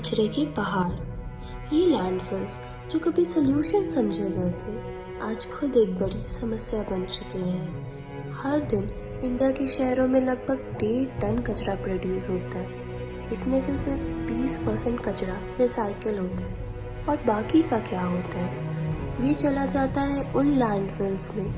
कचरे के पहाड़। ये लैंडफिल्स जो कभी सोल्यूशन समझे गए थे, आज खुद एक बड़ी समस्या बन चुके हैं। हर दिन इंडिया के शहरों में लगभग 1.5 टन कचरा प्रोड्यूस होता है। इसमें से सिर्फ 20% कचरा रिसाइकिल होता है और बाकी का क्या होता है? ये चला जाता है उन लैंडफिल्स में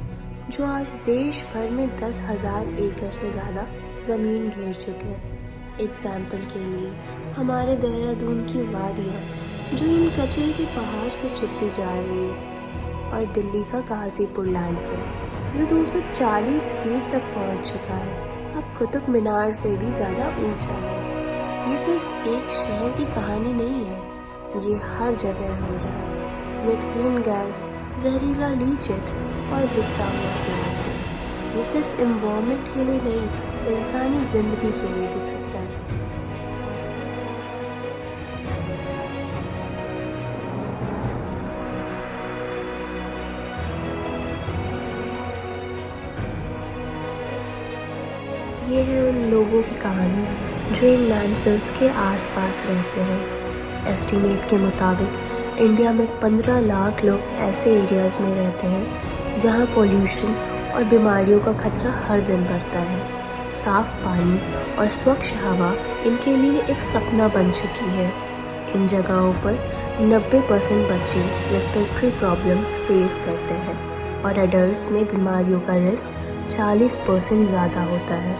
जो आज देश भर में 10,000 एकड़ से ज़्यादा ज़मीन घेर चुके हैं। एग्जाम्पल के लिए हमारे देहरादून की वादियाँ जो इन कचरे के पहाड़ से चुपती जा रही है, और दिल्ली का गाजीपुर लैंडफिल जो 240 फीट तक पहुंच चुका है, अब कुतुब मीनार से भी ज़्यादा ऊंचा है। ये सिर्फ एक शहर की कहानी नहीं है, ये हर जगह हो रहा है। मीथेन गैस, जहरीला लीचेट और बिखरा हुआ प्लास्टिक, ये सिर्फ एनवायरनमेंट के लिए नहीं, इंसानी जिंदगी के लिए भी खतरा है। ये है उन लोगों की कहानी जो इन लैंडफिल्स के आसपास रहते हैं। एस्टीमेट के मुताबिक इंडिया में 15 लाख लोग ऐसे एरियाज़ में रहते हैं जहां पोल्यूशन और बीमारियों का खतरा हर दिन बढ़ता है। साफ पानी और स्वच्छ हवा इनके लिए एक सपना बन चुकी है। इन जगहों पर 90% बच्चे रेस्पिरेटरी प्रॉब्लम्स फेस करते हैं और एडल्ट्स में बीमारियों का रिस्क 40% ज़्यादा होता है।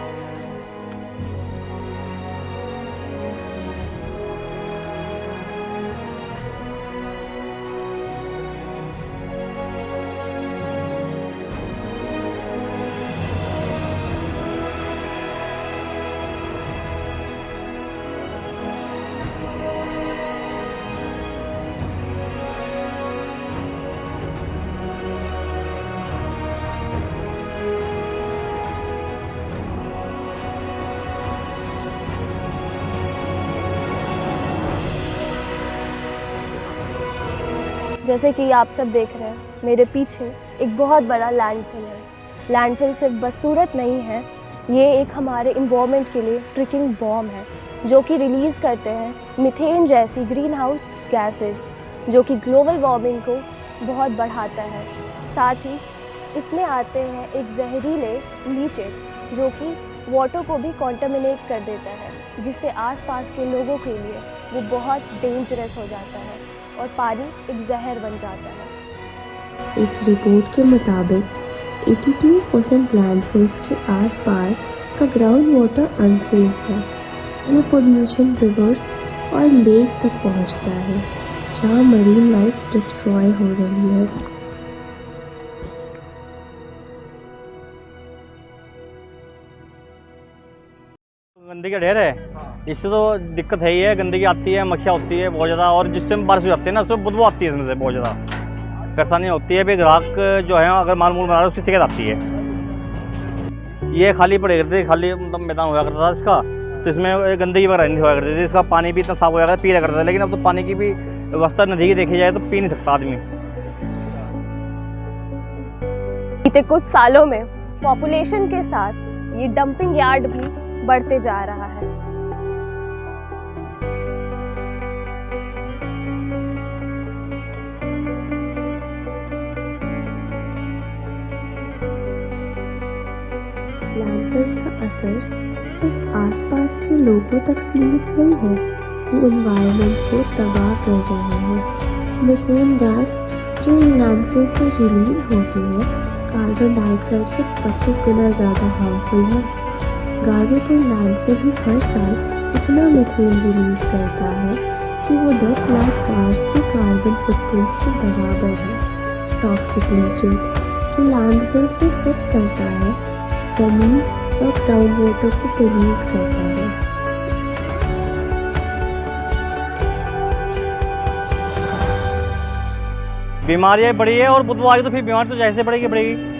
जैसे कि आप सब देख रहे हैं, मेरे पीछे एक बहुत बड़ा लैंडफिल है। लैंडफिल सिर्फ बदसूरत नहीं है, ये एक हमारे इन्वायरमेंट के लिए ट्रिकिंग बॉम्ब है जो कि रिलीज़ करते हैं मीथेन जैसी ग्रीन हाउस गैसेस, जो कि ग्लोबल वार्मिंग को बहुत बढ़ाता है। साथ ही इसमें आते हैं एक जहरीले लीचेट जो कि वाटर को भी कॉन्टामिनेट कर देता है, जिससे आसपास के लोगों के लिए वो बहुत डेंजरस हो जाता है और पानी एक जहर बन जाता है। एक रिपोर्ट के मुताबिक 82% लैंडफिल्स के आसपास का ग्राउंड वाटर अनसेफ है। ये पोल्यूशन रिवर्स और लेक तक पहुंचता है, जहां मरीन लाइफ डिस्ट्रॉय हो रही है। गंदगी का ढेर है, इससे तो दिक्कत है ही है। गंदगी आती है, मक्खियाँ होती है बहुत ज़्यादा, और जिस टाइम बारिश हो जाती है ना, उसमें बदबू आती है, इसमें से बहुत ज़्यादा परेशानी होती है। भी ग्राहक जो है अगर माल मूल बना रहे हैं उसकी शिकायत आती है। ये खाली पड़े करते, खाली मतलब मैदान हुआ करता था इसका, तो इसमें गंदगी वगैरह नहीं हुआ करती थी। इसका पानी भी इतना साफ हो जाता है, पी रहा करता था। लेकिन अब तो पानी की भी व्यवस्था नदी की देखी जाए तो पी नहीं सकता आदमी। बीते कुछ सालों में पॉपुलेशन के साथ ये डंपिंग यार्ड भी बढ़ते जा रहा है। लैंडफिल्स का असर सिर्फ आसपास के लोगों तक सीमित नहीं है, ये एनवायरनमेंट को तबाह कर रहे हैं। मीथेन गैस जो इन लैंडफिल से रिलीज होती है, कार्बन डाइऑक्साइड से 25 गुना ज़्यादा हार्मफुल है। गाजीपुर लैंडफिल ही हर साल इतना मीथेन रिलीज करता है कि वो 10 लाख कार्स के कार्बन फुटप्रिंट्स के बराबर है। टॉक्सिक लीचेट जो लैंडफिल से सिप करता है, ज़मीन और ग्राउंड वाटर को पोल्यूट करता है। बीमारियाँ बढ़ी है और बदबू आई तो फिर बीमारी तो जैसे बढ़ेगी।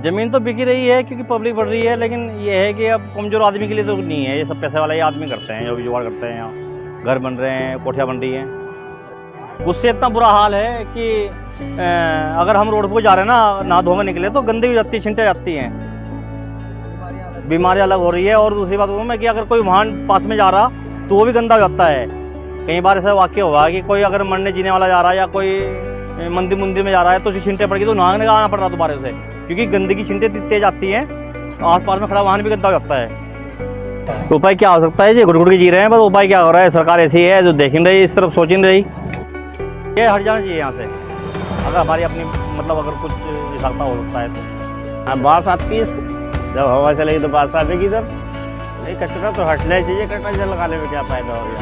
ज़मीन तो बिकी रही है क्योंकि पब्लिक बढ़ रही है, लेकिन ये है कि अब कमज़ोर आदमी के लिए तो नहीं है। ये सब पैसे वाला ही आदमी करते हैं, जो भी जुगाड़ करते हैं। यहाँ घर बन रहे हैं, कोठियाँ बन रही हैं। उससे इतना बुरा हाल है कि अगर हम रोड पर जा रहे हैं ना, नहा धो में निकले तो गंदगी हो जाती है, छिंटे जाती हैं, बीमारी अलग हो रही है। और दूसरी बात वो है कि अगर कोई वाहन पास में जा रहा तो वो भी गंदा हो जाता है। कई बार ऐसा वाक्य हुआ कि कोई अगर मरने जीने वाला जा रहा है या कोई मंदिर में जा रहा है तो उसकी छींटे पड़ गई तो नहाने का आना पड़ रहा दोबारा से, क्योंकि गंदगी छींटे इतनी तेज आती हैं तो आसपास में खड़ा वाहन भी गंदा हो जाता है। तो उपाय क्या हो सकता है जी? घुट के जी रहे हैं, बस उपाय क्या हो रहा है? सरकार ऐसी है जो देख नहीं रही, इस तरफ सोच नहीं रही। ये हट जाना चाहिए यहाँ से, अगर हमारी अपनी मतलब अगर कुछ विशालता हो सकता है तो। हाँ, बास आती है, जब हवा चलेगी तो बास आएगी इधर। नहीं, कचरा तो हटना चाहिए, कटा जल लगाने में क्या फायदा हो गया?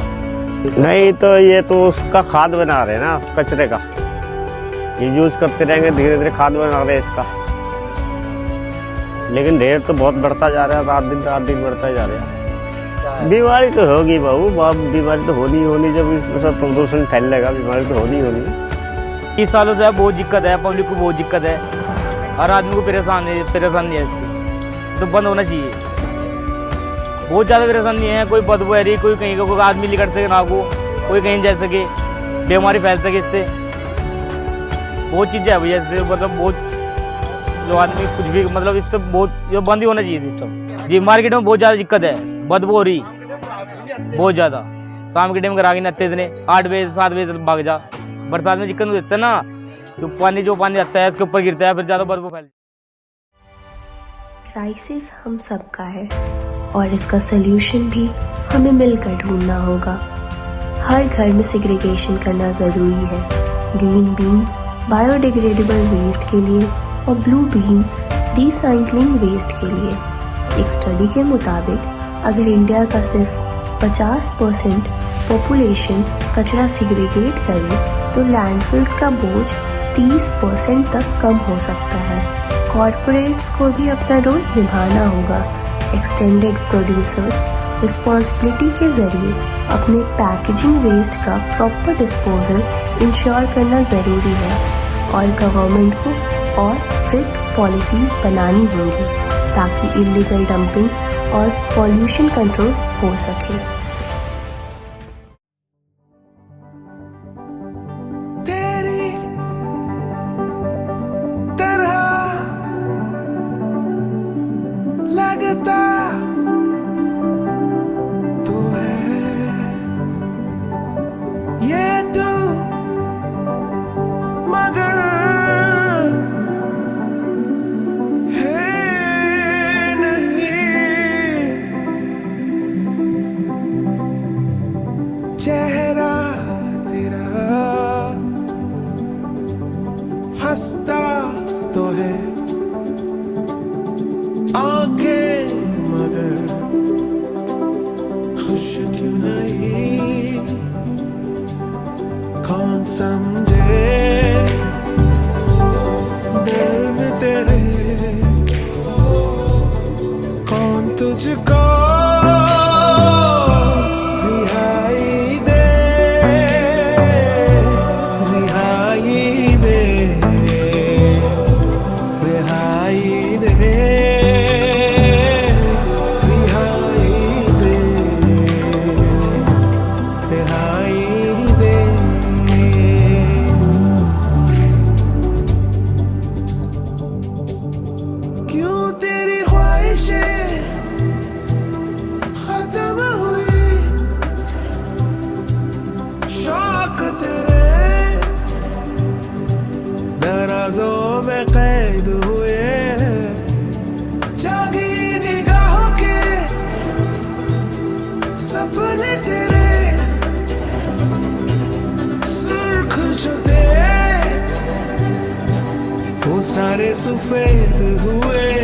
नहीं तो ये तो उसका खाद बना रहे हैं ना, कचरे का। ये यूज करते रहेंगे, धीरे धीरे खाद बना रहे हैं इसका। लेकिन ढेर तो बहुत बढ़ता जा रहा है, रात दिन बढ़ता जा रहा है। बीमारी तो होगी बहू, बीमारी तो होनी जब इसमें सब प्रदूषण फैलेगा, बीमारी तो होनी। 30 सालों से बहुत दिक्कत है, पब्लिक को बहुत दिक्कत है, हर आदमी को परेशानी है इससे, तो बंद होना चाहिए। बहुत ज़्यादा परेशानी है, कोई बदबू आ रही, कोई कहीं का कोई आदमी निकल सके ना को, कोई कहीं जा सके, बीमारी फैल सके इससे। बहुत चीज़ें है भैया इससे, मतलब बहुत जो आदमी कुछ भी मतलब इससे बहुत जो बंद ही होना चाहिए सिस्टम जी। मार्केट में बहुत ज़्यादा दिक्कत है, बदबू हो रही बहुत ज़्यादा। शाम के टाइम करा के नत्ते इतने 8 बजे 7 बजे तक भाग जा। बरसात में दिक्कत देता है ना, जो पानी आता है उसके ऊपर गिरता है, फिर ज़्यादा बदबू फैल। क्राइसिस हम सबका है और इसका सल्यूशन भी हमें मिलकर ढूंढना होगा। हर घर में सेग्रीगेशन करना ज़रूरी है, ग्रीन बीन्स बायोडिग्रेडेबल वेस्ट के लिए और ब्लू बीन्स रिसाइक्लिंग वेस्ट के लिए। एक स्टडी के मुताबिक अगर इंडिया का सिर्फ 50% पॉपुलेशन कचरा सेग्रीगेट करे तो लैंडफिल्स का बोझ 30% तक कम हो सकता है। कॉरपोरेट्स को भी अपना रोल निभाना होगा। एक्सटेंडेड प्रोड्यूसर्स रिस्पॉन्सिबिलिटी के ज़रिए अपने पैकेजिंग वेस्ट का प्रॉपर डिस्पोजल इंश्योर करना ज़रूरी है और गवर्नमेंट को और स्ट्रिक्ट पॉलिसीज़ बनानी होंगी ताकि इलीगल डंपिंग और पॉल्यूशन कंट्रोल हो सके। तेरी तरह लगता तू है, ये तू मगर है नहीं। चेहरा तेरा हंसता तो है, आंखें मगर खुश क्यों नहीं। कौन समझे दर्द तेरे, कौन तुझको रिहाई दे, रिहाई दे, रिहाई दे, रिहाई दे, रिहाई दे। क्यों तेरी ख्वाहिशें खत्म हुई, शौक तेरे दराजों में कैद हुए। जागी निगाहों के सपने तेरे सुर्ख जो थे वो सारे सफेद हुए।